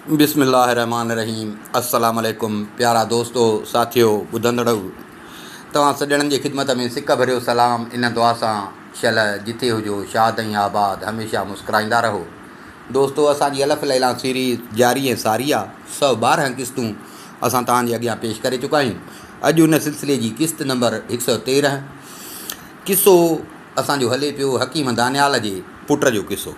बिस्मिल्लाहिर्रहमानिर्रहीम। अस्सलाम वालेकुम प्यारा दोस्तों साथियों ॿुधंदड़ो तव्हां सॼणनि जी ख़िदमत में सिक भरियो सलाम। इन दुआ सां शल जिथे हुजो शाद ऐं आबाद हमेशह मुस्कुराईंदा रहो। दोस्तों असांजी अलफ़ लैला सीरीज़ जारी ऐं सारी आहे। 112 क़िस्तूं असां तव्हांजे अॻियां पेश करे चुका आहियूं। अॼु उन सिलसिले जी क़िस्त नंबर 113 क़िसो असांजो हले पियो हकीम दानियाल जे पुट जो क़िसो।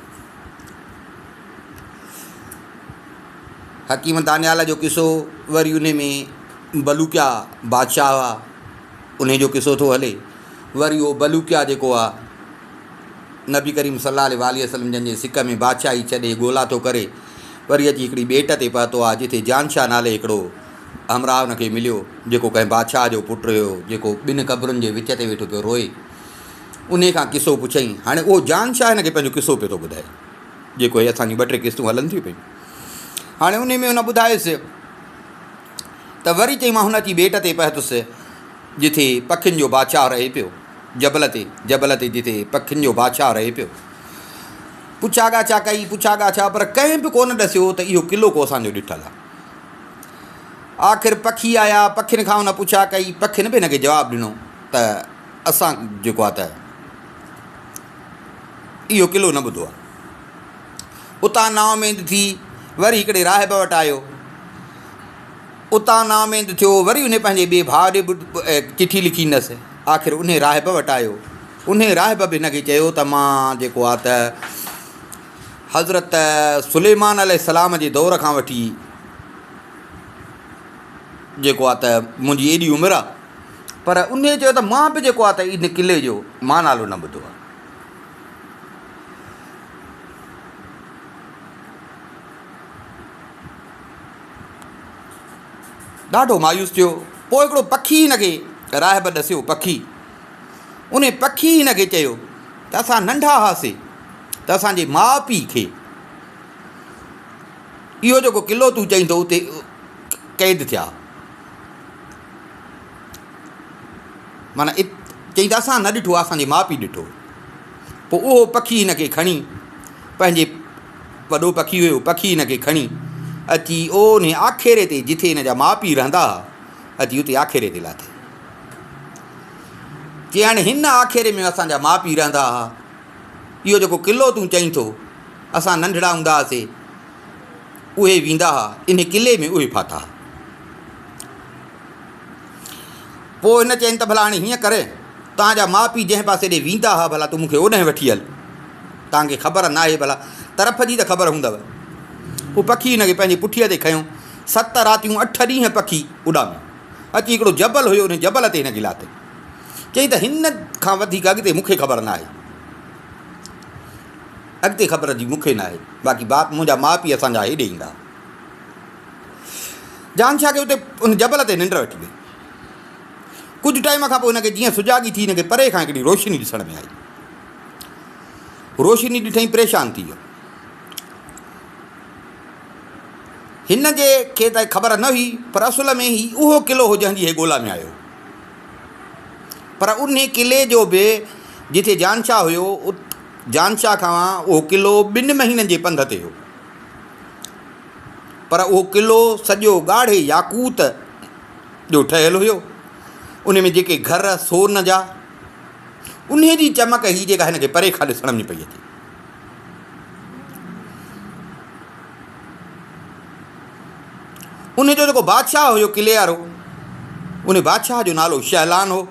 हकीम दानियाल जो क़िसो वरी उन में बलूकिया बादशाह हुआ उन जो क़िसो थो हले। वरी उहो बलूकिया जेको आहे नबी करीम सल्लल्लाहु अलैहि वसल्लम जंहिंजे सिक में बादशाही छॾे ॻोल्हा थो करे वरी अची हिकिड़ी ॿेट ते पहुतो आहे जिथे जानशाह नाले हिकिड़ो हमराह हुनखे मिलियो जेको कंहिं बादशाह जो पुटु हुयो जेको ॿिनि क़बरुनि जे विच ते वेठो पियो रोए। उन खां क़िसो पुछईं। हाणे उहो जानशाह हिनखे पंहिंजो क़िसो पियो थो ॿुधाए जेको इहे असांजी 2-3 क़िस्तूं हलनि थियूं पियूं। हाणे उन में हुन ॿुधायसि त वरी चई मां हुन अची ॿेट ते पहुतुसि जिथे पखियुनि जो बादशाह रहे पियो। जबल ते जिथे पखियुनि जो बादशाह रहे पियो। पुछा ॻाछा कई पर कंहिं बि कोन ॾसियो त इहो क़िलो को असांजो ॾिठल आहे। आख़िर पखी आया, पखियुनि खां हुन पुछा कई, पखियुनि बि हिनखे जवाबु ॾिनो त असां जेको आहे त इहो क़िलो न ॿुधो आहे। उतां नाउमेद थी वरी हिकिड़े राहिब वटि आयो। उतां नाउमेद थियो वरी उन पंहिंजे ॿिए भाउ ॾे चिठी लिखींदसि। आख़िर उन राहिब वटि आयो। उन राहिब बि हिनखे चयो त मां जेको आहे त हज़रत सुलेमान अलैहिस्सलाम जे दौर खां वठी जेको आहे त मुंहिंजी एॾी उमिरि आहे पर उन चयो त मां बि जेको आहे त इन क़िले जो मां नालो न ॿुधो आहे। ॾाढो मायूस थियो। पोइ हिकिड़ो पखी हिनखे राहिब ॾसियो। उन पखी हिनखे चयो त असां नंढा हुआसीं त असांजे माउ पीउ खे इहो जेको क़िलो तूं चईं थो उते क़ैद थिया। माना चई त असां न ॾिठो आहे, असांजे माउ पीउ ॾिठो। पोइ उहो पखी हिनखे खणी पंहिंजे वॾो पखी हुयो पखी हिनखे खणी अची उन आखेरे ते जिथे हिन जा माउ पीउ रहंदा हुआ अची उते आखेरे ते लाथे। चई हाणे हिन आखेरे में असांजा माउ पीउ रहंदा हुआ। इहो जेको क़िलो तूं चईं थो असां नंढड़ा हूंदा हुआसीं उहे वेंदा हुआ इन क़िले में उहे फाथा। पोइ हिन चयनि त भला हाणे हीअं करे तव्हांजा माउ पीउ जंहिं पासे ॾे वेंदा हुआ भला तूं मूंखे ओॾे वठी हल। तव्हांखे ख़बर न आहे भला तरफ़ जी त ख़बर हूंदव। उहो पखी हिनखे पंहिंजी पुठीअ ते खयूं। 7 रातियूं 8 ॾींहं पखी उॾामी अची हिकिड़ो जबल हुयो उन जबल ते हिनखे लाथे। चई त हिन खां वधीक अॻिते मूंखे ख़बर न आहे। अॻिते ख़बर जी मूंखे न आहे। बाक़ी मुंहिंजा माउ पीउ असांजा हेॾे ईंदा। जानशाह खे उते उन जबल ते निंड वठी वई। कुझु टाइम खां पोइ हिनखे जीअं सुजाॻी थी हिनखे परे खां हिकिड़ी रोशनी ॾिसण में आई। रोशनी ॾिठईं परेशान थी वियो। हिन जे खे त ख़बर न हुई पर असुल में ई उहो क़िलो हो जंहिंजी हे ॻोल्हा में आयो। पर उन क़िले जो बि जिथे जानशाह हुयो जानशाह खां उहो क़िलो 2 महीननि जे पंध ते हुयो। पर उहो क़िलो सॼो ॻाढ़े याकूत जो ठहियलु हुयो। उन में जेके घर सोन जा उन जी चमक ही जेका हिनखे परे खां ॾिसण में पई अचे। उन जो जेको बादशाह हुयो क़िले वारो उन बादशाह जो नालो शहलान हो।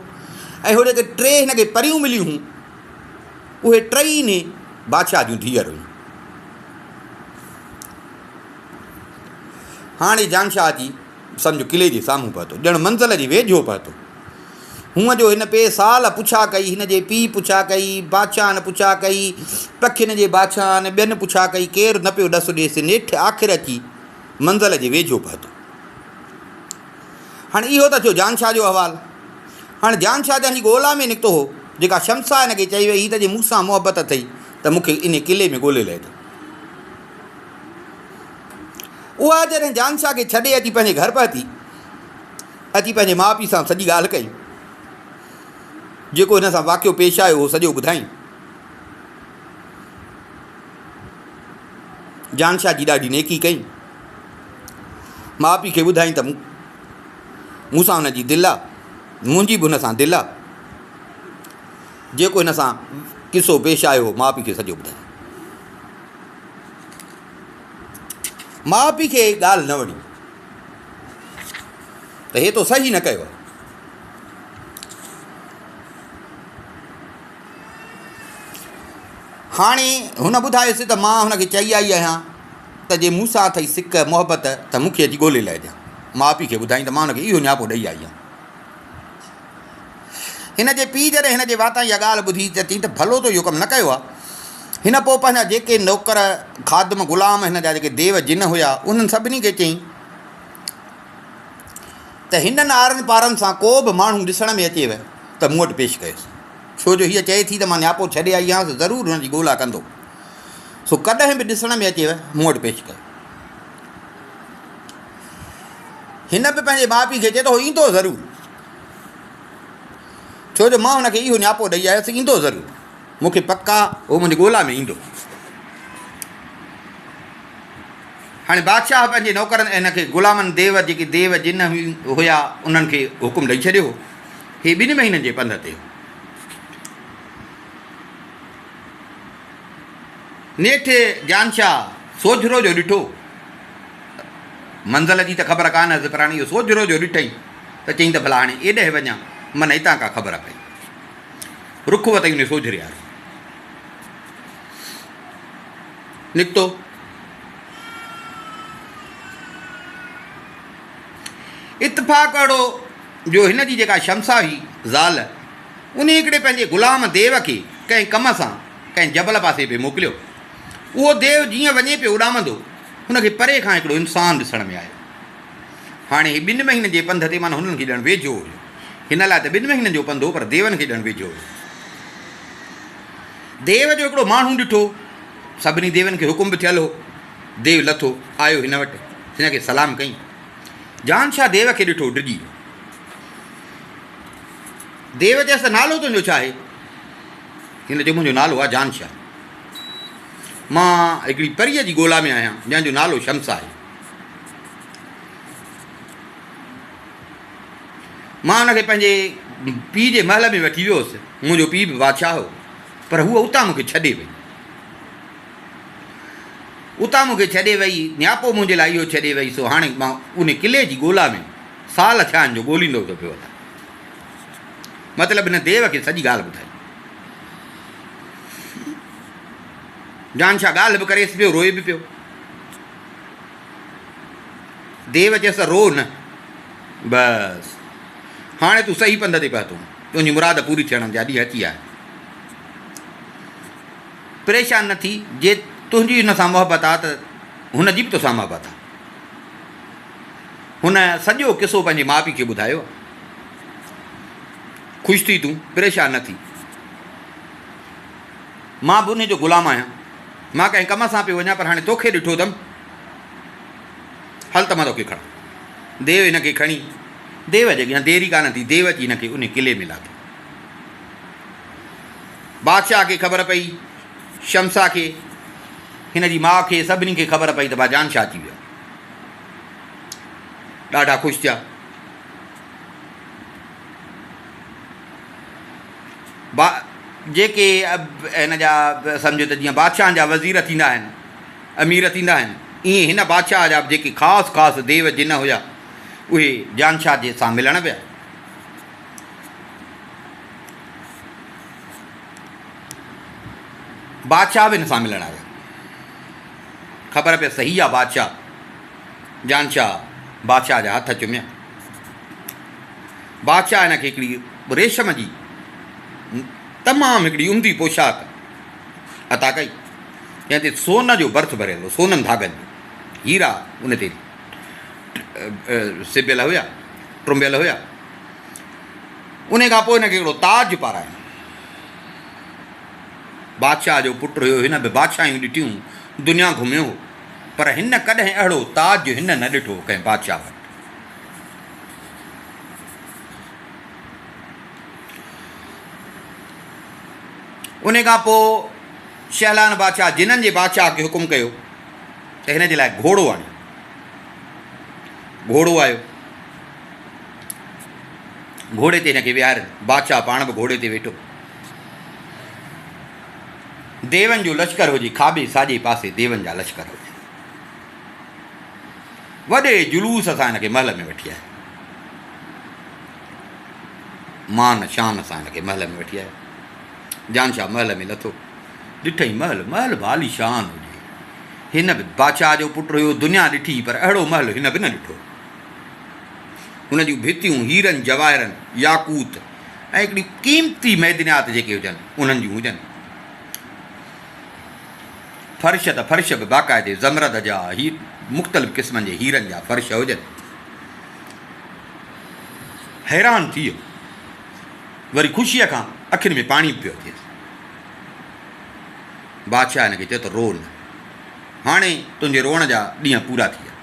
ऐं हो जेके 3 हिनखे परियूं मिलियूं हुयूं उहे 3 ने बादशाह जूं धीअर हुयूं। हाणे जानशाह जी सम्झो क़िले जे साम्हूं पहुतो ॼण मंज़िल जे वेझो पहुतो। हूअं जो हिन पे साल पुछा कई, हिन जे पीउ पुछा कई, बादशाह न पुछा कई, पखियुनि जे बादशाह न ॿियनि पुछा कई, केरु न पियो ॾसु ॾेसि। नेठि आख़िर अची मंज़िल जे वेझो पहुतो। हाणे इहो त थियो जानशाह जो अहवालु। हाणे जानशाह जंहिंजी ॻोल्हा में निकितो हो जेका शमसा हिनखे चई वई त जे मूंसां मुहबत अथई त मूंखे इन क़िले में ॻोल्हे लहे। उहा जॾहिं जानशाह खे छॾे अची पंहिंजे घर पहुती अची पंहिंजे माउ पीउ सां सॼी ॻाल्हि कई। जेको हिन सां वाक़ियो पेश आयो उहो सॼो ॿुधाईं। जानशाह जी ॾाढी नेकी कई। माउ पीउ खे ॿुधाई त मूंसां हुन जी दिलि आहे, मुंहिंजी बि हुन सां दिलि आहे। जेको हिन सां किसो पेश आयो माउ पीउ खे सॼो ॿुधाई। माउ पीउ खे ॻाल्हि न वणी त हे तो सही न कयो। हाणे हुन ॿुधायोसीं त मां हुनखे चई आई आहियां त जे मूंसां अथई सिक मोहबत त मूंखे अची ॻोल्हे लाइजांइ। माउ पीउ खे ॿुधाई त मां हुनखे इहो नियापो ॾेई आई आहियां। हिन जे पीउ जॾहिं हिन जे वाता इहा ॻाल्हि ॿुधी त चई त भलो तो इहो कमु न कयो आहे। हिन पोइ पंहिंजा जेके नौकर ख़ादम ग़ुलाम हिन जा जेके देव जिन हुआ उन्हनि सभिनी खे चई त हिननि आरनि पारनि सां को बि माण्हू ॾिसण में अचेव त मूं वटि पेश कयोसि। छो जो हीअ चए थी त मां नियापो छॾे आई आहियां, ज़रूरु हुनजी ॻोल्हा कंदो। सो कॾहिं बि ॾिसण में अचेव मूं वटि पेश कयो। हिन बि पंहिंजे माउ पीउ खे चए थो ईंदो ज़रूरु, छो जो मां हुनखे इहो नियापो ॾेई आयुसि, ईंदो ज़रूरु, मूंखे पका उहो मुंहिंजी ॻोल्हा में ईंदो। हाणे बादशाह पंहिंजे नौकरनि हिन खे ग़ुलामनि देव जेके देव जिन हुया उन्हनि खे हुकुम ॾेई छॾियो। हे 2 महीननि जे पंध ते नेठि जानशाह सोझरो जो ॾिठो, मंज़िल जी त ख़बर कान हुअसि, पर हाणे इहो सोझरो जो ॾिठई त चई त भला हाणे एॾे वञा, मन हितां का ख़बर पई। रुख वतई उन सोझरे वारो निकितो। इतफ़ाक़ अहिड़ो जो हिन जी जेका शमसा हुई ज़ाल, उन हिकिड़े पंहिंजे ग़ुलाम देव खे कंहिं कम सां कंहिं जबल पासे पे मोकिलियो। उहो देव जीअं वञे पियो उॾामंदो, हुनखे परे खां हिकिड़ो इंसानु ॾिसण में आयो। हाणे ही 2 महीननि जे पंध ते माना हुननि खे ॼण वेझो हुयो। हिन लाइ त 2 महीननि जो पंधु हो, पर देवनि खे ॼण वेझो हुयो। देव जो हिकिड़ो माण्हू ॾिठो, सभिनी देवनि खे हुकुम बि थियल हो। देव लथो आयो हिन वटि, हिनखे सलाम कई। जानशाह देव खे ॾिठो डिॼी वियो। देव चयसि नालो तुंहिंजो छा आहे? हिन चयो मुंहिंजो नालो आहे जानशाह, मां हिकिड़ी परीअ जी ॻोल्हा में आहियां जंहिंजो नालो शमसा आहे। मां हुनखे पंहिंजे पीउ जे महल में वठी वियो हुउसि, मुंहिंजो पीउ बि बादशाह हो, पर हूअ उतां मूंखे छॾे वई। उतां मूंखे छॾे वई, नियापो मुंहिंजे लाइ इहो छॾे वई। सो हाणे मां उन किले जी ॻोल्हा में साल थिया आहिनि जो ॻोल्हींदो थो पियो। मतिलबु हिन देव खे सॼी ॻाल्हि ॿुधाई। जानशाह ॻाल्हि बि करेसि पियो, रोए बि पियो। देव चयसि रो न, बसि हाणे तूं सही पंध ते पहुतो, तुंहिंजी मुराद पूरी थियण जा ॾींहं अची आया। परेशान न थी, जे तुंहिंजी हिन सां मोहबत आहे त हुनजी बि तोसां मोहबत आहे। हुन सॼो किसो पंहिंजे माउ पीउ खे ॿुधायो। ख़ुशि थी तूं, परेशान न थी। मां बि उन जो ग़ुलाम आहियां, मां कंहिं कम सां पियो वञा, पर हाणे तोखे ॾिठो अथमि, हल त मां तोखे खणां। देव हिन खे खणी, देव जे अॻियां देरी कान थी, देव अची हिन खे उन किले में लाथो। बादशाह खे ख़बर पई, शमसा खे, हिन जी माउ खे, सभिनी खे ख़बर पई त भाउ जानशाह अची वियो। ॾाढा ख़ुशि थिया। जेके हिन जा सम्झो त जीअं बादशाह जा वज़ीर थींदा आहिनि, अमीर थींदा आहिनि, ईअं हिन बादशाह जा जेके ख़ासि ख़ासि देव जिन हुया उहे जानशाह जे सां मिलण विया। बादशाह बि हिन सां मिलण आया। ख़बर पई सही आहे बादशाह। जानशाह बादशाह जा हथ चुमिया। बादशाह हिन खे हिकिड़ी रेशम जी तमामु हिकिड़ी उम्दी पोशाक अता कई, जंहिं ते सोन जो भर्थ भरियल हो, सोननि धागनि जो, हीरा उन ते सिबियल हुया, टुंबियल हुया। उन खां पोइ हिनखे हिकिड़ो ताज पारायो। बादशाह जो पुटु हुयो, हिन बि बादशाहियूं ॾिठियूं, दुनिया घुमियो, पर हिन कॾहिं अहिड़ो ताज हिन न ॾिठो कंहिं बादशाह वटि। उन खां पोइ शहलान बादशाह जिन्हनि जे बादशाह खे हुकुम कयो त हिन जे लाइ घोड़ो आणियो। घोड़ो आयो, घोड़े ते हिनखे विहारियो, बादशाह पाण बि घोड़े ते वेठो। देवनि जो लश्कर हुजे, खाॿे साॼे पासे देवनि जा लश्कर हुजे। वॾे जुलूस सां हिनखे महल में वठी आयो, मान शान सां हिनखे महल में वठी आयो। जानशाह महल में लथो, ॾिठई महल, महल बि आलीशान हुजे। हिन बि बादशाह जो पुटु हुयो, दुनिया ॾिठी पर अहिड़ो महल हिन बि न ॾिठो। हुन जूं भितियूं हीरनि जवाहरनि, याकूत ऐं हिकिड़ी क़ीमती मैदनियात जेके हुजनि उन्हनि जूं हुजनि। फर्श त फर्श बि बाक़ाइदे ज़मरद जा, मुख़्तलिफ़ क़िस्मनि जे हीरनि जा फर्श हुजनि। हैरान थी वियो, वरी ख़ुशीअ खां अखियुनि में पाणी पियो अचे। बादशाह हिनखे चयो त रो न, हाणे तुंहिंजे रोअण जा ॾींहं पूरा थी विया,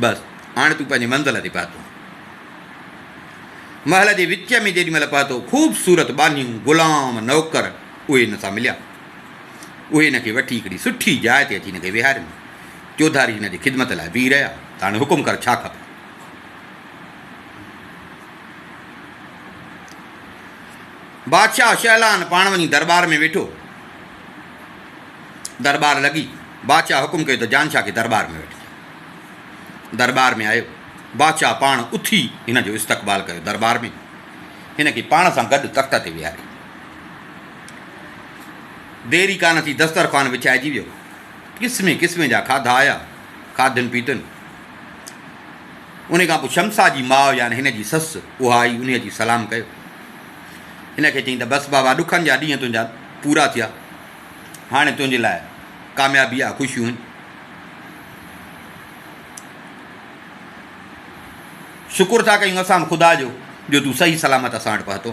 बसि हाणे तूं पंहिंजे मंज़िल ते पहुतो। महल जे विच में जेॾीमहिल पहुतो, ख़ूबसूरत बानियूं, ग़ुलाम, नौकर उहे हिन सां मिलिया। उहे हिनखे वठी हिकिड़ी सुठी जाइ ते अची हिनखे विहारियनि। चौधारी हिन जी ख़िदमत लाइ बीह रहिया। त हाणे हुकुम कर, छा खपे? बादशाह शहलान पाण वञी दरबार में वेठो। दरबार लॻी, बादशाह हुकुम कयो त जानशाह खे दरबार में वठी। दरबार में आयो, बादशाह पाण उथी हिन जो इस्तक़बाल कयो। दरबार में हिनखे पाण सां गॾु तख़्त ते विहारियो। देरी कान थी, दस्तरख़्वान विछाइजी वियो। क़िस्मे क़िस्मे जा खाधा आया, खाधनि पीतनि। उन खां पोइ शमसा जी माउ यानी हिन जी ससु उहा आई, उन जी सलाम कयो। हिनखे चई त बसि बाबा, ॾुखनि जा ॾींहं तुंहिंजा पूरा थिया, हाणे तुंहिंजे लाइ कामयाबी आहे, ख़ुशियूं आहिनि। शुकुर था कयूं असां ख़ुदा जो तूं सही सलामत असां वटि पहुतो।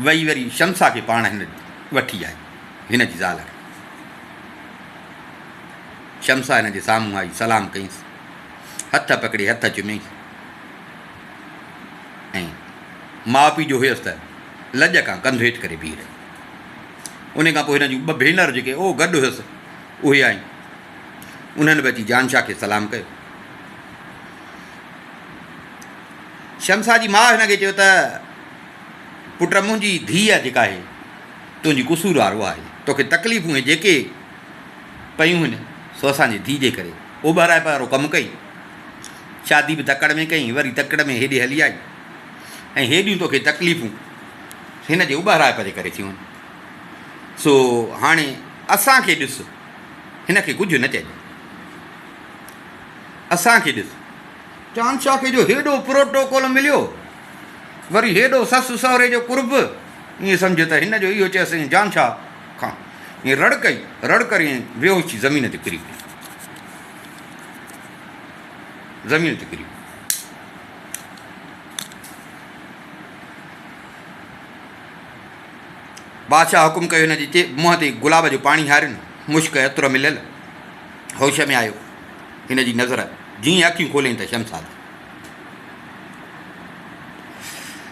वई वरी शमसा खे पाण हिन वठी आई, हिन जी ज़ाल खे। शमसा हिन जे साम्हूं आई, सलाम कईंसि, हथ पकिड़े हथ चुमियईंसि। ऐं माउ पीउ जो हुयसि त लॼ खां कंधु हेठि करे बीह रही। उन खां पोइ हिन जूं ॿ भेनर जेके ओ गॾु हुयसि उहे आयूं। उन्हनि बि अची जानशाह खे सलाम कयो। शमसा जी माउ हिनखे चयो त पुट, मुंहिंजी धीअ जेका आहे तुंहिंजी कसूरवार उहा आहे। तोखे तकलीफ़ूं ऐं जेके पयूं आहिनि सो असांजी धीउ जे करे। उॿराए वारो कमु कई, शादी बि तकड़ में कई, वरी तकड़ में हेॾे हली आई। ऐं हेॾियूं तोखे तकलीफ़ूं हिन जे उॿराए परे करे थियूं आहिनि। सो हाणे असांखे ॾिस, हिनखे कुझु न चइजे, असांखे ॾिस। जानशाह खे जो हेॾो प्रोटोकॉल मिलियो, वरी हेॾो ससु सहुरे जो कुर्ब, ईअं सम्झ त हिन जो इहो चयोसीं जानशाह खां। ईअं रड़ कई, रड़ करे बेहोशी ज़मीन ते किरी पई, ज़मीन ते किरी। बादशाह हुकुम कयो, हिन जे मुंहं ते गुलाब जो पाणी हारियुनि, मुश्क एतिरो मिलियल। होश में आयो, हिन जी नज़र जीअं अखियूं खोलियईं त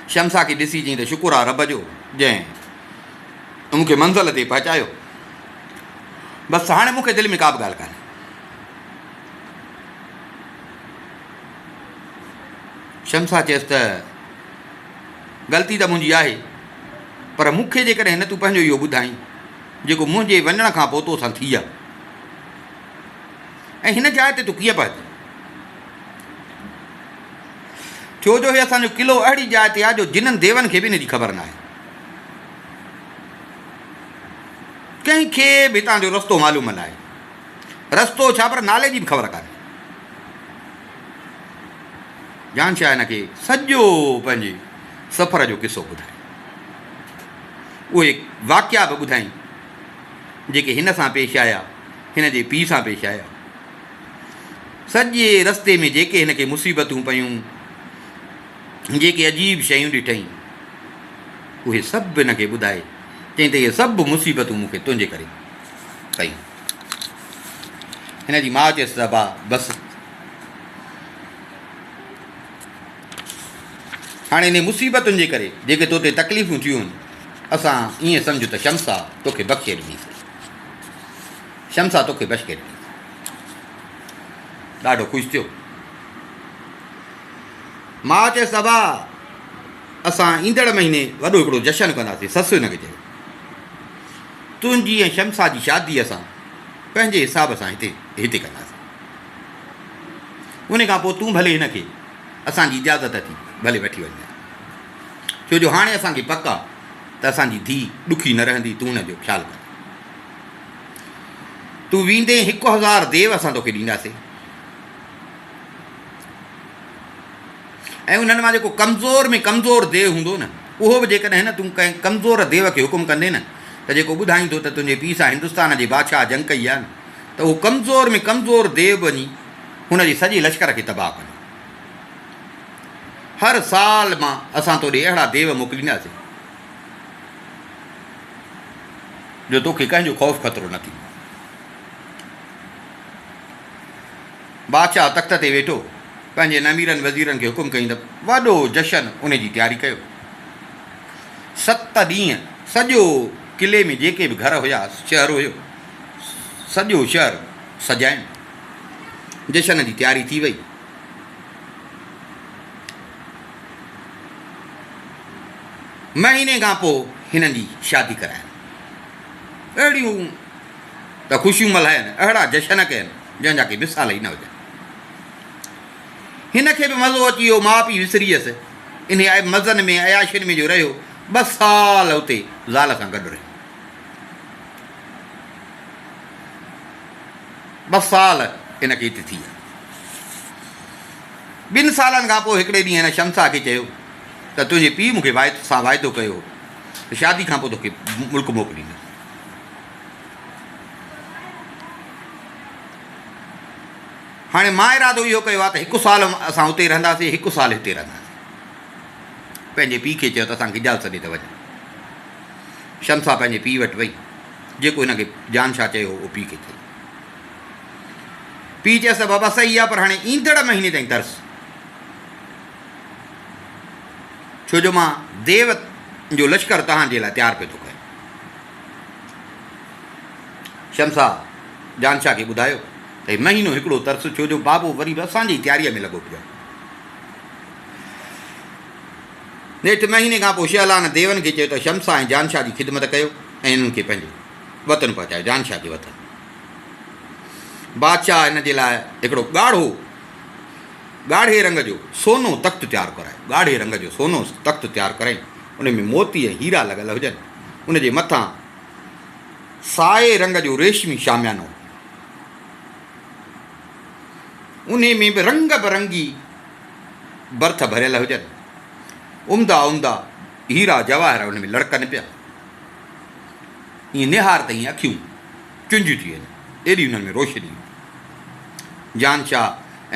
शमसा खे ॾिसी चई त शुकुर आहे रब जो, जंहिं मूंखे मंज़िल ते पहुचायो। बसि हाणे मूंखे दिलि में का बि ॻाल्हि कान्हे। शमसा चयसि त ग़लती त मुंहिंजी आहे, पर मूंखे जेकॾहिं हिन तूं पंहिंजो इहो ॿुधाई जेको मुंहिंजे वञण खां पोइ तोसां थी आहे, ऐं हिन जाइ ते तूं कीअं पहुती? छो जो हे असांजो क़िलो अहिड़ी जाइ ते आहे जो जिननि देवनि खे बि हिन जी ख़बर न आहे। कंहिंखे बि हितां जो रस्तो मालूम न आहे, रस्तो छा पर नाले जी बि ख़बर कान्हे। जानशाह हिनखे सॼो पंहिंजे सफ़र जो किसो ॿुधायो। उहे वाक़िया बि ॿुधाई जेके हिन सां पेश आया, हिन जे पीउ सां पेश आया। सॼे रस्ते में जेके हिनखे मुसीबतूं पयूं, जेके अजीब शयूं ॾिठई, उहे सभु हिनखे ॿुधाए। चई त इहे सभु मुसीबतूं मूंखे तुंहिंजे करे कयूं। हिन जी माउ चयसि त भाउ बसि, हाणे इन मुसीबतुनि जे करे जेके तोते तकलीफ़ूं थियूं आहिनि, असां ईअं सम्झ त शमसा तोखे बख़्शे ॾिनीसीं, शमसा तोखे बख़्शे ॾिनी। ॾाढो ख़ुशि थियो। मां चयसि बाबा असां ईंदड़ महीने वॾो हिकिड़ो जशन कंदासीं। ससु हिनखे चयो तुंहिंजी ऐं शमसा जी शादी असां पंहिंजे हिसाब सां हिते कंदासीं। उन खां पोइ तूं भले हिनखे असांजी इजाज़त थी भले वठी वञ, छो जो हाणे असांखे पक आहे त असांजी धीउ ॾुखी न रहंदी। तूं हुनजो ख़्यालु कर। तूं वेंदे 1000 देव असां तोखे ॾींदासीं ऐं उन्हनि मां जेको कमज़ोर में कमज़ोर देव हूंदो न, उहो बि जेकॾहिं न तूं कंहिं कमज़ोर देव खे हुकुम कंदे न त जेको ॿुधाईंदो त तुंहिंजे पीउ सां हिंदुस्तान जे बादशाह जंग कई आहे न, त उहो कमज़ोर में कमज़ोर देव वञी हुनजे सॼे लश्कर खे तबाह कंदो। हर साल मां असां तोॾे अहिड़ा देव मोकिलींदासीं जो तोखे कंहिंजो ख़ौफ़ ख़तरो न थींदो। बादशाह तख़्त ते वेठो पंहिंजे नमीरनि वज़ीरनि खे हुकुम कई त वॾो जशन उन जी तयारी कयो। 7 ॾींहं सॼो किले में जेके बि घर हुया, शहर हुयो, सॼो शहर सजाइनि। जशन जी तयारी थी वई। महीने खां पोइ हिननि जी शादी कराइनि। अहिड़ियूं त ख़ुशियूं मल्हाइनि, अहिड़ा जशन कयनि जंहिंजा की मिसाल ई न हुजनि। हिनखे बि मज़ो अची वियो, माउ पीउ विसरी वियसि। इन मज़नि में अयाशियुनि में जो रहियो, 2 साल उते ज़ाल सां गॾु रहियो। 2 साल हिनखे हिते थी विया। 2 सालनि खां पोइ हिकिड़े ॾींहुं हिन शमसा खे चयो त तुंहिंजे पीउ मूंखे सां वाइदो कयो त शादी खां पोइ तोखे मुल्क मोकिलींदुसि। हाणे मां इरादो इहो कयो आहे त 1 साल असां उते रहंदासीं, 1 साल हिते रहंदासीं। पंहिंजे पीउ खे चयो त असांखे इजाज़त ॾे त वञ। शमसा पंहिंजे पीउ वटि वई। जेको हिनखे जानशाह चयो उहो पीउ खे चयो। पीउ चयसि त बाबा सही आहे, पर हाणे ईंदड़ महीने ताईं तरस, छो जो मां देव जो लश्कर तव्हांजे लाइ तयारु पियो थो कयां। शमसा जानशाह खे ॿुधायो त महीनो हिकिड़ो तरस, छो जो बाबो वरी बि असांजी तयारीअ में लॻो पियो। नेठि महीने खां पोइ शहलान देवनि खे चयो त शमसा ऐं जानशाह जी ख़िदमत कयो ऐं इन्हनि खे पंहिंजो वतन पहुचायो, जानशाह जे वतन। बादशाह हिन जे लाइ हिकिड़ो ॻाढ़े रंग जो सोनो तख़्तु तयारु करायो। ॻाढ़े रंग जो सोनो तख़्तु तयारु कराई। उन में मोती ऐं हीरा लॻल हुजनि। उन जे मथां साए रंग जो रेशमी शामियानो। उन में बि रंग बिरंगी बर्थ भरियल हुजनि। उम्दा उम्दा हीरा जवाहर उन में लड़कनि पिया। ईअं निहार ताईं अखियूं चुंझियूं थी वञनि, एॾी उन्हनि में रोशनी। जानशाह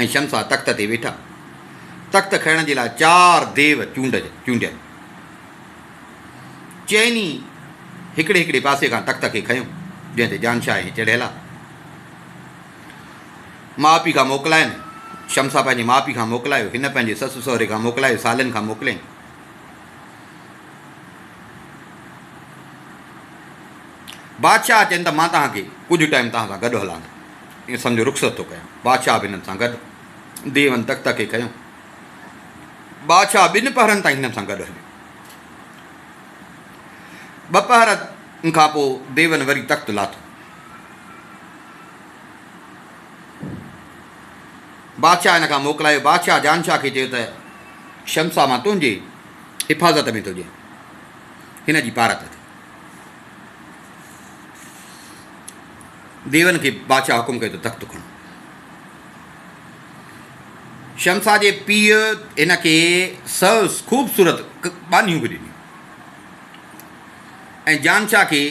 ऐं शमसा तख़्त ते वेठा। तख़्त खणण जे लाइ 4 देव चूंडियनि। चइनी हिकिड़े हिकिड़े पासे खां तख़्त खे खयूं, जंहिं ते जानशाह चढ़ियल आहे। माउ पीउ खां मोकिलाइनि। शमसा पंहिंजे माउ पीउ खां मोकिलायो, हिन पंहिंजे ससु सहुरे खां मोकिलायो, सालनि खां मोकिलियईं। बादशाह चवनि त मां तव्हांखे कुझु टाइम तव्हां सां गॾु हलां, ईअं सम्झो रुख़सत थो कयां। बादशाह बि हिननि सां गॾु देवनि तख़्त खे खयूं। बादशाह 2 पहरनि ताईं हिननि सां गॾु हलियो। 2 पहर खां पोइ देवनि वरी तख़्तु लाथो। बादशाह हिन खां मोकिलायो। बादशाह जानशाह खे चयो त शमसा मां तुंहिंजे हिफ़ाज़त में थो ॾियां, हिन जी पारत ते। देवनि खे बादशाह हुकुम कयो त तख़्तु खणो। शमसा जे पीउ हिन खे ख़ूबसूरत बानियूं बि ॾिनियूं ऐं जानशाह खे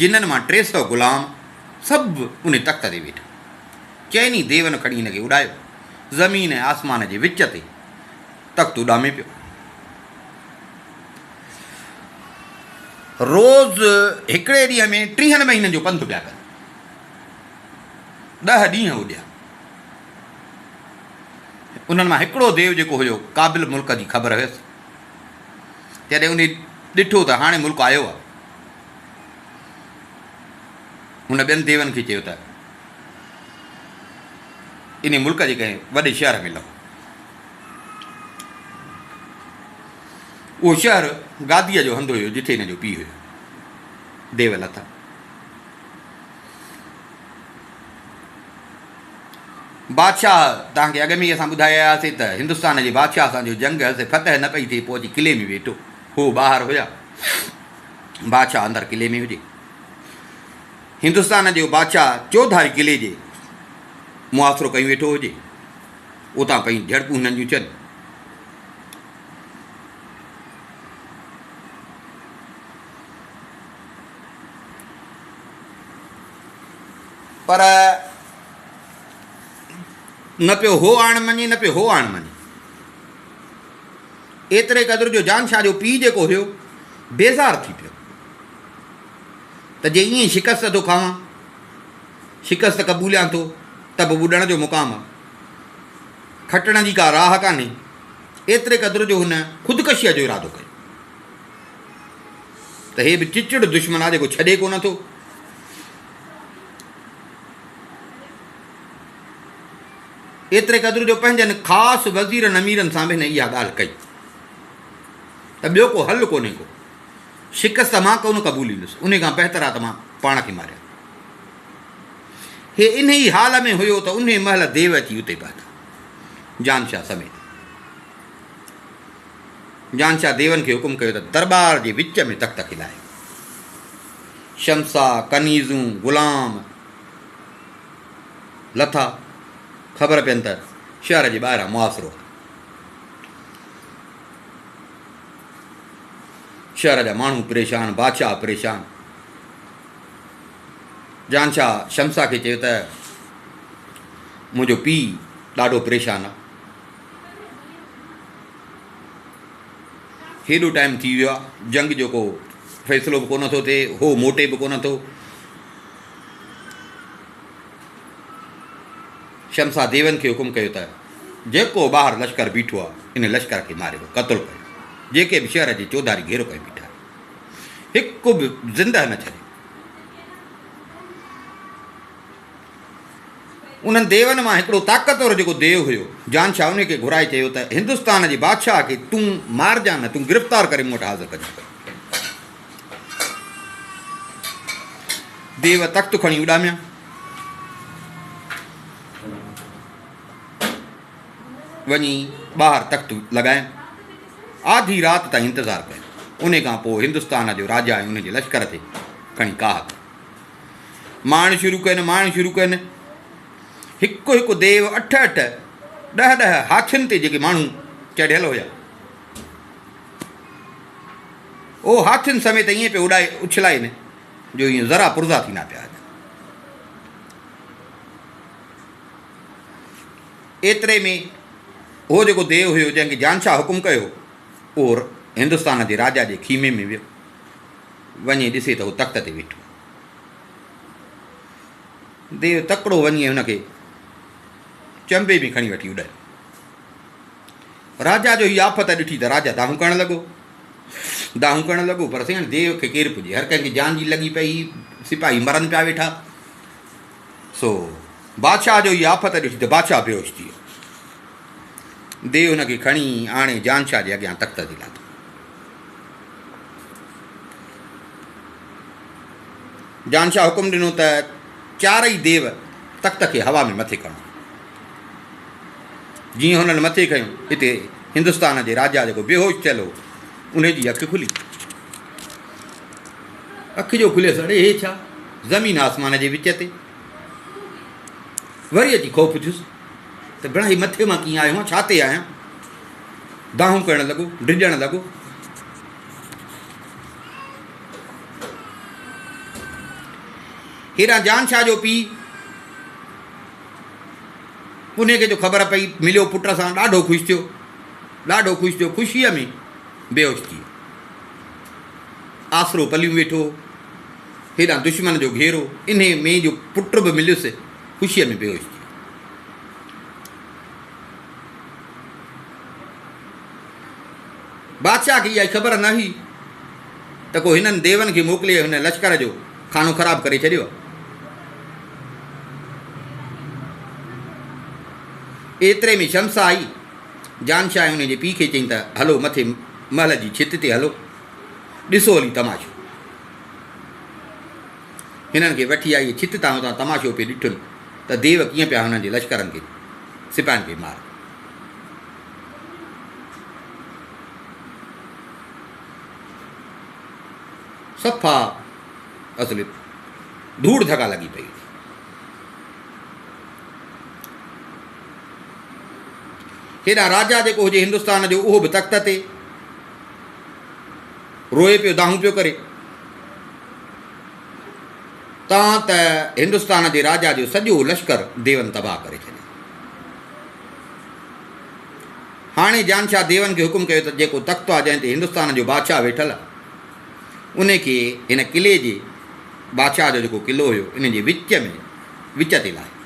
जिननि मां 300 ग़ुलाम सभु उन तख़्त ते वेठा। चइनी देवनि खणी हिन खे उॾायो। ज़मीन ऐं आसमान जे विच ते तख़्तु उॾामे पियो। रोज़ु हिकिड़े ॾींहं में 30 महीननि जो पंधु पिया कनि। 10 ॾींहं उॾिया। उन्हनि मां हिकिड़ो देव जेको हुयो, काबिल मुल्क जी ख़बर हुयसि। जॾहिं उन ॾिठो त हाणे मुल्क आयो आहे, हुन ॿियनि देवनि खे चयो त इन मुल्क के कंहिं वॾे शहर में लहो। उहो शहर गादीअ जो हंधु हुयो जिथे हिन जो पीउ हुयो देवलता। बादशाह तव्हांखे अॻ में ई असां ॿुधायासीं त हिंदुस्तान जे बादशाह सां जो जंग हुअसि, फतह न पई थिए, पोइ अची किले में वेठो। हू ॿाहिरि हुया, बादशाह अंदरि किले में हुजे। हिंदुस्तान जो बादशाह चौधारी किले जे मुआसिरो कयूं वेठो हुजे, उतां पई झड़पूं हिननि जूं थियनि। पर न पियो हो आण मञे, न पियो हो आण मञे। एतिरे क़दुरु जो जानशाह जो पीउ जेको हुयो बेज़ार थी पियो त जे ईअं शिकस्त थो खावां, शिकस्त क़बूलियां थो त बि ॿुॾण जो मुक़ाम आहे, खटण जी का राह कान्हे। एतिरे क़दुरु जो हुन ख़ुदकशीअ जो इरादो कयो त हे बि चिचड़ दुश्मन आहे जेको छॾे कोन थो। एतिरे क़दुरु जो पंहिंजनि ख़ासि वज़ीरनि अमीरनि सां बि हिन इहा ॻाल्हि कई त ॿियो को हल कोन्हे को, शिकस्त मां कोन क़बूलींदुसि, उन खां बहितर आहे त मां पाण खे मारियां। हे इन ई हाल में हुयो त उन महिल देव अची उते पहुता, जानशाह समेत। जानशाह देवनि खे हुकुम कयो त दरबार जे विच में तख़्त खिलाए। शमसा, कनीज़ूं, ग़ुलाम लथा, ख़बर पियनि त शहर जे ॿाहिरां मुआसिरो। शहर जा माण्हू परेशान, बादशाह परेशान। जानशाह शमसा खे चयो त मुंहिंजो पीउ ॾाढो परेशान आहे, हेॾो टाइम थी वियो आहे, जंग जो को फ़ैसिलो बि कोन थो थिए, हो मोटे बि कोन थो। शमसा देवनि खे हुकुम कयो त जेको ॿाहिरि लश्कर बीठो आहे इन लश्कर खे मारियो, क़तलु कयो। जेके बि शहर जे चौधारी घेरो करे बीठा, हिकु बि ज़िंदह न छॾे। उन्हनि देवनि मां हिकिड़ो ताक़तवर जेको देव हुयो, जानशाह उन खे घुराए चयो त हिंदुस्तान जे बादशाह खे तूं मारजां न, तूं गिरफ़्तार करे मूं वटि हाज़िर कजां। देव तख़्त खणी उॾामिया। वञी ॿाहिरि तख़्त लॻाइनि, आधी राति ताईं इंतज़ारु कनि। उन खां पोइ हिंदुस्तान जो राजा ऐं उनजे लश्कर ते खणी काह माण शुरू कनि, माण शुरू कनि। हिकु हिकु देव 8-8, 10-10 हाथियुनि ते जेके माण्हू चढ़ियल हुया, उहो हाथियुनि समेत ईअं पियो उॾाए उछलाइनि जो ईअं ज़रा पुरज़ा थी न पिया। एतिरे में उहो जेको देव हुयो जंहिंखे जानशाह हुकुम कयो, उहो हिंदुस्तान जे राजा जे खीमे में वियो। वञी ॾिसे त उहो तख़्त ते वेठो। देव तकिड़ो वञी हुनखे चंबे में खणी वठी उॾायो। राजा जो हीअ आफ़त ॾिठी त राजा दाहूं करणु लॻो, पर साईं देव खे केरु पुॼे, हर कंहिंखे जान जी लॻी पई, सिपाही मरनि पिया वेठा। सो बादशाह जो हीअ आफ़त ॾिठी त बादशाह बेहोश थी वियो। देव हुनखे खणी आणे जानशाह जे अॻियां तख़्त ते लाथो। जानशाह हुकुम ॾिनो त चारई देव तख़्त खे हवा में मथे खणो। जीअं हुननि मथे खयूं, हिते हिंदुस्तान जे राजा जेको बेहोश थियल हो, उनजी अखि खुली। अखि जो खुलियसि, अड़े हे छा, ज़मीन आसमान जे विच ते। वरी अची ख़ौफ़ थियुसि त भेण हीउ मथे मां कीअं आयो आहियां, छा ते आहियां। दाहूं करणु लॻो, डिॼणु लॻो। हेॾां जानशाह जो पीउ, उन खे जो ख़बर पई मिलियो पुट सां, ॾाढो ख़ुशि थियो, ख़ुशीअ में बेहोश थी वियो। आसरो पलियूं वेठो, हेॾां दुश्मन जो घेरो, इन में जो पुट बि मिलियुसि, ख़ुशीअ में बेहोश थी वियो। बादशाह खे इहा ख़बर न हुई त को हिननि देवनि खे मोकिले हिन लश्कर जो खानो ख़राबु करे छॾियो। एतिरे में शमसा आई। जानशाह हुन जे पीउ खे चयईं त हलो मथे महल जी छित ते हलो, ॾिसो हली तमाशो। हिननि खे वठी आई छित तां हुतां तमाशो पिए ॾिठुनि त देव कीअं पिया हुननि जे लश्करनि खे सिपाहियुनि खे मार। सफ़ा असली धूड़ धका लॻी पई। हेॾा राजा जेको हुजे हिंदुस्तान जो उहो बि तख़्त ते रोए पियो, दाहूं पियो करे। तव्हां त हिंदुस्तान जे राजा जो सॼो लश्कर देवनि तबाह करे छॾियो। हाणे जानशाह देवनि खे हुकुम कयो त जेको तख़्त आहे जंहिं ते हिंदुस्तान जो बादशाह वेठल उन खे हिन किले जे बादशाह जो जेको किलो हुयो इन जे विच ते लाहे।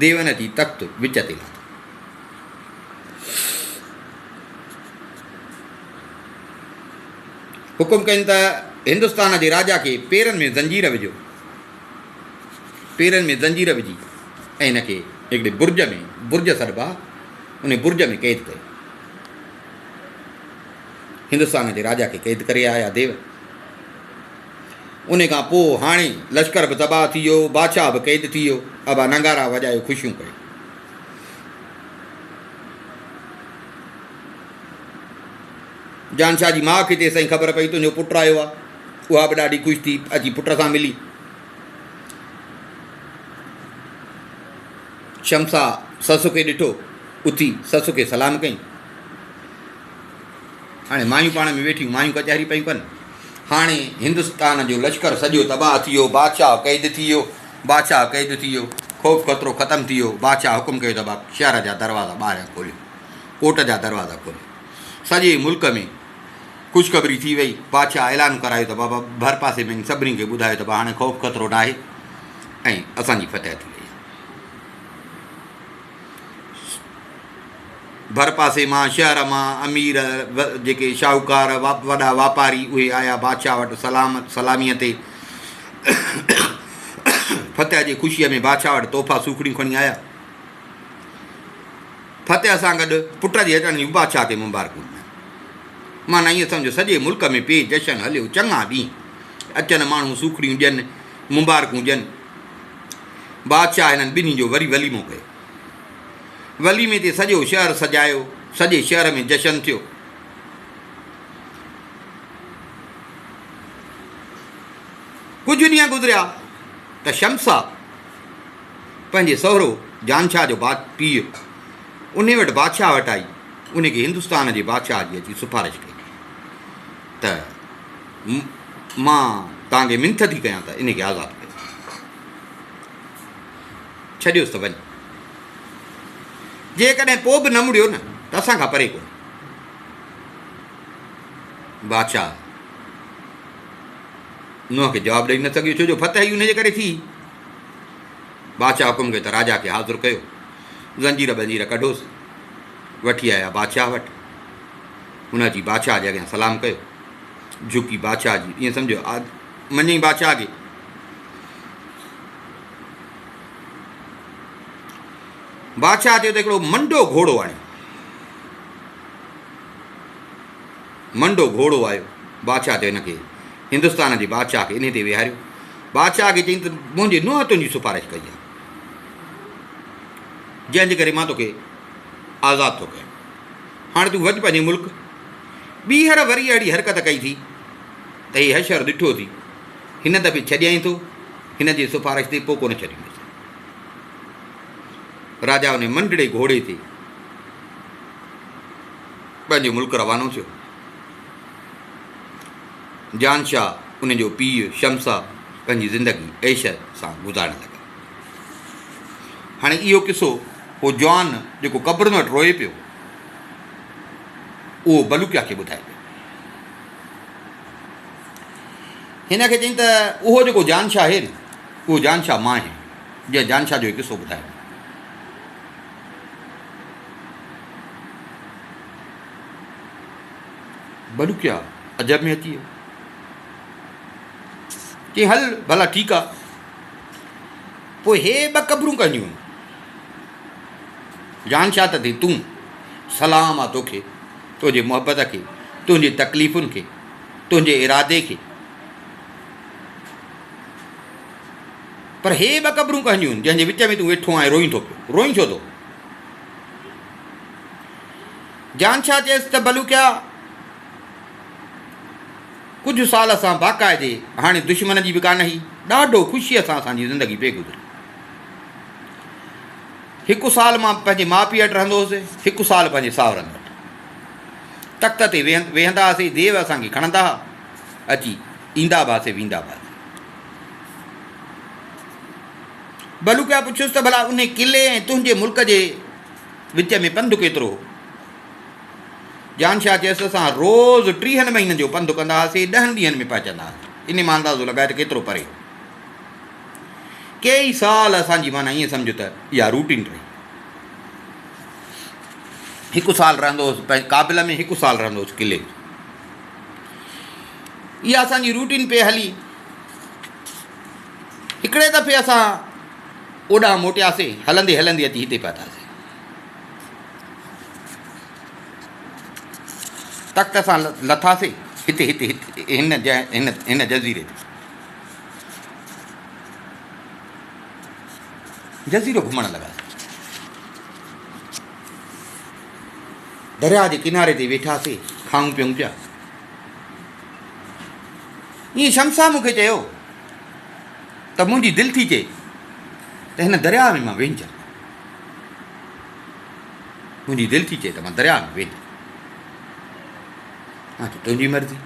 देवनि जी तख़्त विच ते लाहे। हुकुम कनि त हिंदुस्तान जे राजा खे पेरनि में ज़ंजीर विझो, पेरनि में ज़ंजीर विझी ऐं हिनखे हिकिड़े बुर्ज सॾिबो आहे उन बुर्ज में क़ैद कयो। हिंदुस्तान जे राजा खे क़ैद करे आया देव। उन खां पोइ हाणे लश्कर बि तबाह थी वियो, बादशाह बि क़ैद थी वियो। अबा नंगारा वॼायो, ख़ुशियूं कयो। जानशाह जी माउ खे तेसिताईं ख़बर पई तुंहिंजो पुटु आयो आहे। उहा बि ॾाढी ख़ुशि थी अची पुट सां मिली। शमसा ससु खे ॾिठो, उथी ससु खे सलाम कई। हाणे मायूं पाण में वेठियूं, मायूं कचहरी पयूं कनि। हाणे हिंदुस्तान जो लश्कर सॼो तबाह थी वियो, बादशाह क़ैद थी वियो, ख़ौफ़ ख़तरो ख़तमु थी वियो। बादशाह हुकुम कयो त शहर जा दरवाज़ा ॿाहिरि खोलियो, कोट जा दरवाज़ा खोलियो। सॼे मुल्क में ख़ुशख़बरी थी वई। बादशाह ऐलान करायो त बाबा भर पासे में सभिनी खे ॿुधायो त हाणे ख़ौफ़ ख़तरो न आहे ऐं असांजी फतह थी वई। भर पासे मां शहर मां अमीर जेके शाहूकार वॾा वापारी उहे आया बादशाह वटि सलामीअ ते। फतह जी ख़ुशीअ में बादशाह वटि तोहफ़ा सूखड़ियूं खणी आया। फतह सां गॾु पुट जे अचण जी बादशाह खे मुबारकूं। माना ईअं सम्झो सॼे मुल्क में पे जशन हलियो, चङा ॾींहं अचनि माण्हू सूखड़ियूं ॾियनि, मुबारकूं ॾियनि। बादशाह हिननि ॿिन्ही जो वरी वलीमो कयो। वलीमे ते सॼो शहर सजायो, सॼे शहर में जशन थियो। कुझु ॾींहं गुज़रिया त शमसा पंहिंजे सहुरो जानशाह जो पीउ उन वटि बादशाह वटि आई। उनखे हिंदुस्तान जे बादशाह जी अची सिफारिश कई त मां तव्हांखे मिंथ थी कयां त इनखे आज़ादु कयो, छॾियोसि त वञे। जेकॾहिं पोइ बि न मुड़ियो न त असांखां परे कोन। बादशाह नुंहं खे जवाबु ॾेई न सघियो, छो जो फतह ई हुनजे करे थी। बादशाह हुकुम कयो त राजा खे हाज़ुरु कयो, ज़ंजीर बंजीर कढोसि। वठी आया बादशाह वटि। हुनजी बादशाह जे अॻियां सलाम कयो, झुकी बादशाह जी ईअं सम्झो मञई बादशाह खे। बादशाह चयो त हिकिड़ो मंडो घोड़ो आणियो। मंडो घोड़ो आयो। बादशाह चयो हिनखे हिंदुस्तान जे बादशाह खे इन ते विहारियो। बादशाह खे चयईं त मुंहिंजी नुंहुं तुंहिंजी सिफारिश कई आहे, जंहिंजे करे मां तोखे आज़ादु थो कयां। हाणे तूं वञ पंहिंजे मुल्क। ॿीहर वरी अहिड़ी हरकत कई थी त हीअ हशर ॾिठो थी, हिन दफ़े छॾियईं थो, हिन जी सिफारिश ते पोइ कोन छॾींदुसि। राजा उन मंडड़े घोड़े ते पंहिंजो मुल्क रवानो थियो। जानशाह उनजो पीउ शमसा पंहिंजी ज़िंदगी ऐश सां गुज़ारणु लॻा। हाणे इहो किसो उहो जवान जेको क़ब्रुनि वटि रोए पियो उहो बलूकिया खे ॿुधाए पियो। हिन खे चयईं त उहो जेको जानशाह आहे न उहो जानशाह मां आहे जंहिं जानशाह जो किसो ॿुधायो। बलूकिया अजब में अची वियो। चई हल भला ठीकु आहे, पोइ हे ॿ क़बरूं कयूं जान छा त थी तूं सलाम आहे तोखे, तुंहिंजे मुहबत खे, तुंहिंजी तकलीफ़ुनि खे, तुंहिंजे इरादे खे। पर हे ॿ क़बरूं कयूं जंहिंजे विच में तूं वेठो आहीं रोई थो पियो, रोई छो थो? जान छा चयसि त भलू क्या कुझु साल असां बाक़ाइदे, हाणे दुश्मन जी बि कान हुई, ॾाढो ख़ुशीअ सां असांजी ज़िंदगी पे गुज़री। 1 साल मां पंहिंजे माउ पीउ वटि रहंदो हुउसि, 1 साल पंहिंजे सावरनि वटि। तख़्त ते वेहंदा हुआसीं, देव असांखे खणंदा हुआ, अची ईंदा हुआसीं वेंदा हुआसीं। भलू क्या पुछियुसि त भला उन किले ऐं तुंहिंजे मुल्क जे विच में पंधु केतिरो? जान छा चयसि असां रोज़ 30 महीननि जो पंधु कंदा हुआसीं, 10 ॾींहंनि में पहुचंदा हुआसीं। इन मां अंदाज़ो लॻाए त केतिरो परे। कई साल असांजी माना ईअं सम्झो त इहा रूटीन रही। 1 साल रहंदो हुउसि पंहिंजे क़ाबिल में, 1 साल रहंदो हुउसि किले। इहा असांजी रूटीन पे हली। हिकिड़े दफ़े असां ओॾां मोटियासीं, हलंदे हलंदे अची हिते पहुतासीं। तख़्त सां लथासीं हिते हिते हिते हिन जज़ीरे ते। जज़ीरो घुमण लॻासीं, दरिया जे किनारे ते वेठासीं, खाऊं पियूं पिया। ईअं शमसा मूंखे चयो त मुंहिंजी दिलि थी चए त हिन दरिया में मां वेंजा, मुंहिंजी दिलि थी चए त मां दरिया में वेंजा। हा त तुंहिंजी मर्ज़ी।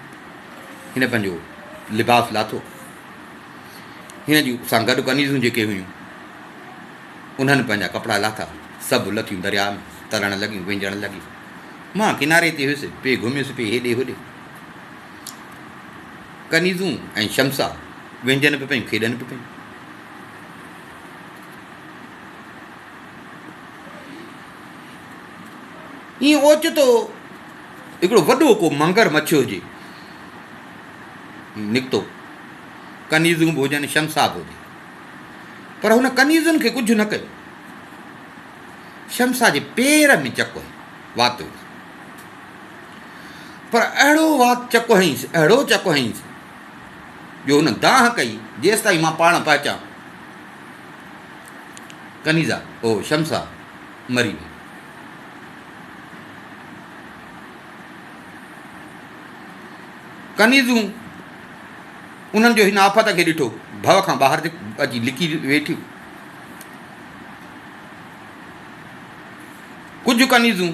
हिन पंहिंजो लिबास लाथो, हिन जूं सां गॾु कनीज़ूं जेके हुयूं उन्हनि पंहिंजा कपिड़ा लाथा, सभु लथियूं दरिया में, तरण लॻियूं, वेंझण लॻियूं। मां किनारे ते हुयुसि, पे घुमियुसि पे हेॾे होॾे। कनीज़ूं ऐं शमसा वेंझनि पियूं पयूं, खेॾनि पियूं पयूं। ईअं ओचितो हिकिड़ो वॾो को मंगर मच्छियो हुजे निकितो, कनीज़ूं बि हुजनि, शमसा बि हुजे, पर हुन कनीज़ुनि खे कुझु न कयो। शमसा जे पेर में चकु हुई, वात हुई, पर अहिड़ो चकु हईंसि, अहिड़ो चकु हईंसि जो हुन दाह कई, जेसि ताईं मां पाण पहुचां कनीज़ा ओ शमसा मरी वई। कनीज़ूं उन्हनि जो हिन आफ़त खे ॾिठो, भव खां ॿाहिरि अची लिकी वेठियूं। कुझु कनीज़ूं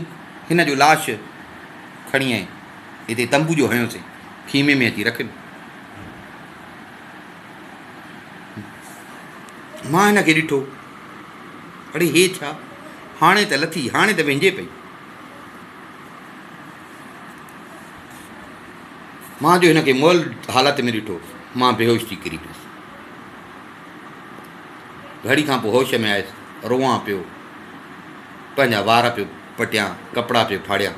हिन जो लाश खणी आई, हिते तंबू जो हयोसीं, खीमे में अची रखियो। मां हिन खे ॾिठो, अड़े हे छा, हाणे त लथी, हाणे त वेंझे पई। मां जो हिन खे मुअल हालत में ॾिठो, मां बेहोश थी किरी पियुसि। घड़ी खां पोइ होश में आयुसि, रोआं पियो, पंहिंजा वार पियो पटियां, कपिड़ा पियो फाड़ियां।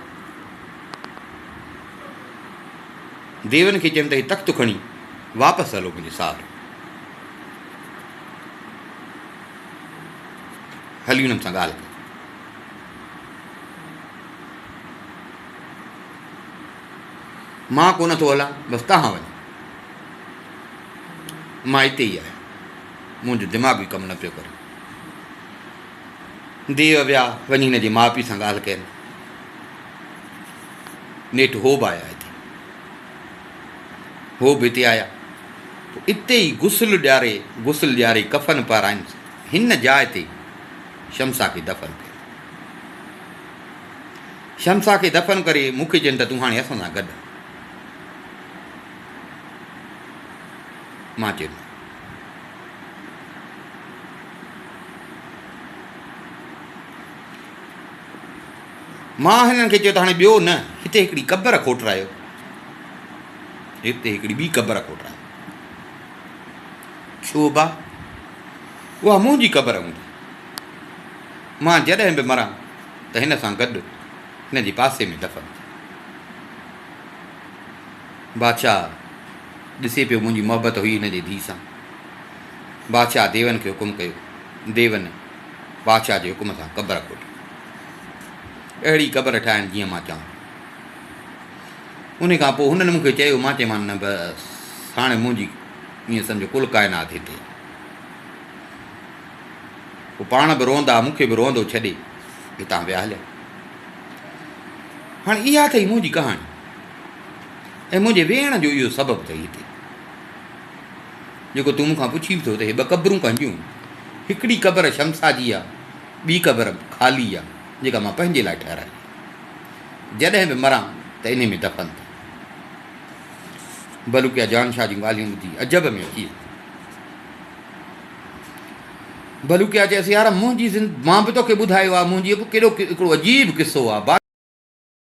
देवनि खे चयमि त हीउ तख़्तु खणी वापसि हलो मुंहिंजे साथ। हली हुननि सां ॻाल्हि कई। मां कोन थो हलां, बसि तव्हां वञो, मां हिते ई आहियां, मुंहिंजो दिमाग़ बि कमु न पियो करे। देव विया, वञी हिन जे माउ पीउ सां ॻाल्हि कयनि। नेठि हो बि आया हिते, हो बि हिते आया, हिते ई गुस्ल ॾियारे कफ़न पाराइनि, हिन जाइ ते शमसा खे दफ़न कयो। शमसा खे दफ़न करे मूंखे चवनि त तूं हाणे असां सां गॾु। मां चयो मां हिननि खे चयो त हाणे ॿियो न, हिते हिकिड़ी क़बर खोटरायो, हिते हिकिड़ी ॿी क़बर खोटरायो। छो बा, उहा मुंहिंजी क़बर हूंदी, मां जॾहिं बि मरां त हिन सां गॾु हिन जे पासे में दफ़न। बादशाह ॾिसे पियो मुंहिंजी मोहबत हुई हिन जे धीउ सां। बादशाह देवनि खे हुकुम कयो देवन बादशाह जे हुकुम सां क़बर खोटी, अहिड़ी क़बर ठाहिण जीअं मां चवां। उन खां पोइ हुननि मूंखे चयो, मां चयोमांनि न बसि हाणे मुंहिंजी ईअं सम्झो कुल काइनात हिते। पोइ पाण बि रोंदा, मूंखे बि रोंदो छॾे हितां विया हलिया। हाणे इहा अथई मुंहिंजी कहाणी, ऐं मुंहिंजे वेहण जो इहो सबबु अथई हिते, जेको तूं मूंखां पुछी बि थो त हे ॿ क़बरूं कंहिंजियूं। हिकिड़ी क़बर शमसा जी आहे, ॿी क़बर ख़ाली आहे, जेका मां पंहिंजे लाइ ठाहिराई। जॾहिं बि मरां त इन में दफ़न थिए। बलूकिया जानशाह जूं ॻाल्हियूं ॿुधी अजब में अची वियो। बलूकिया चयसि, यार मुंहिंजी मां बि तोखे ॿुधायो आहे, मुंहिंजी केॾो हिकिड़ो अजीब किसो आहे।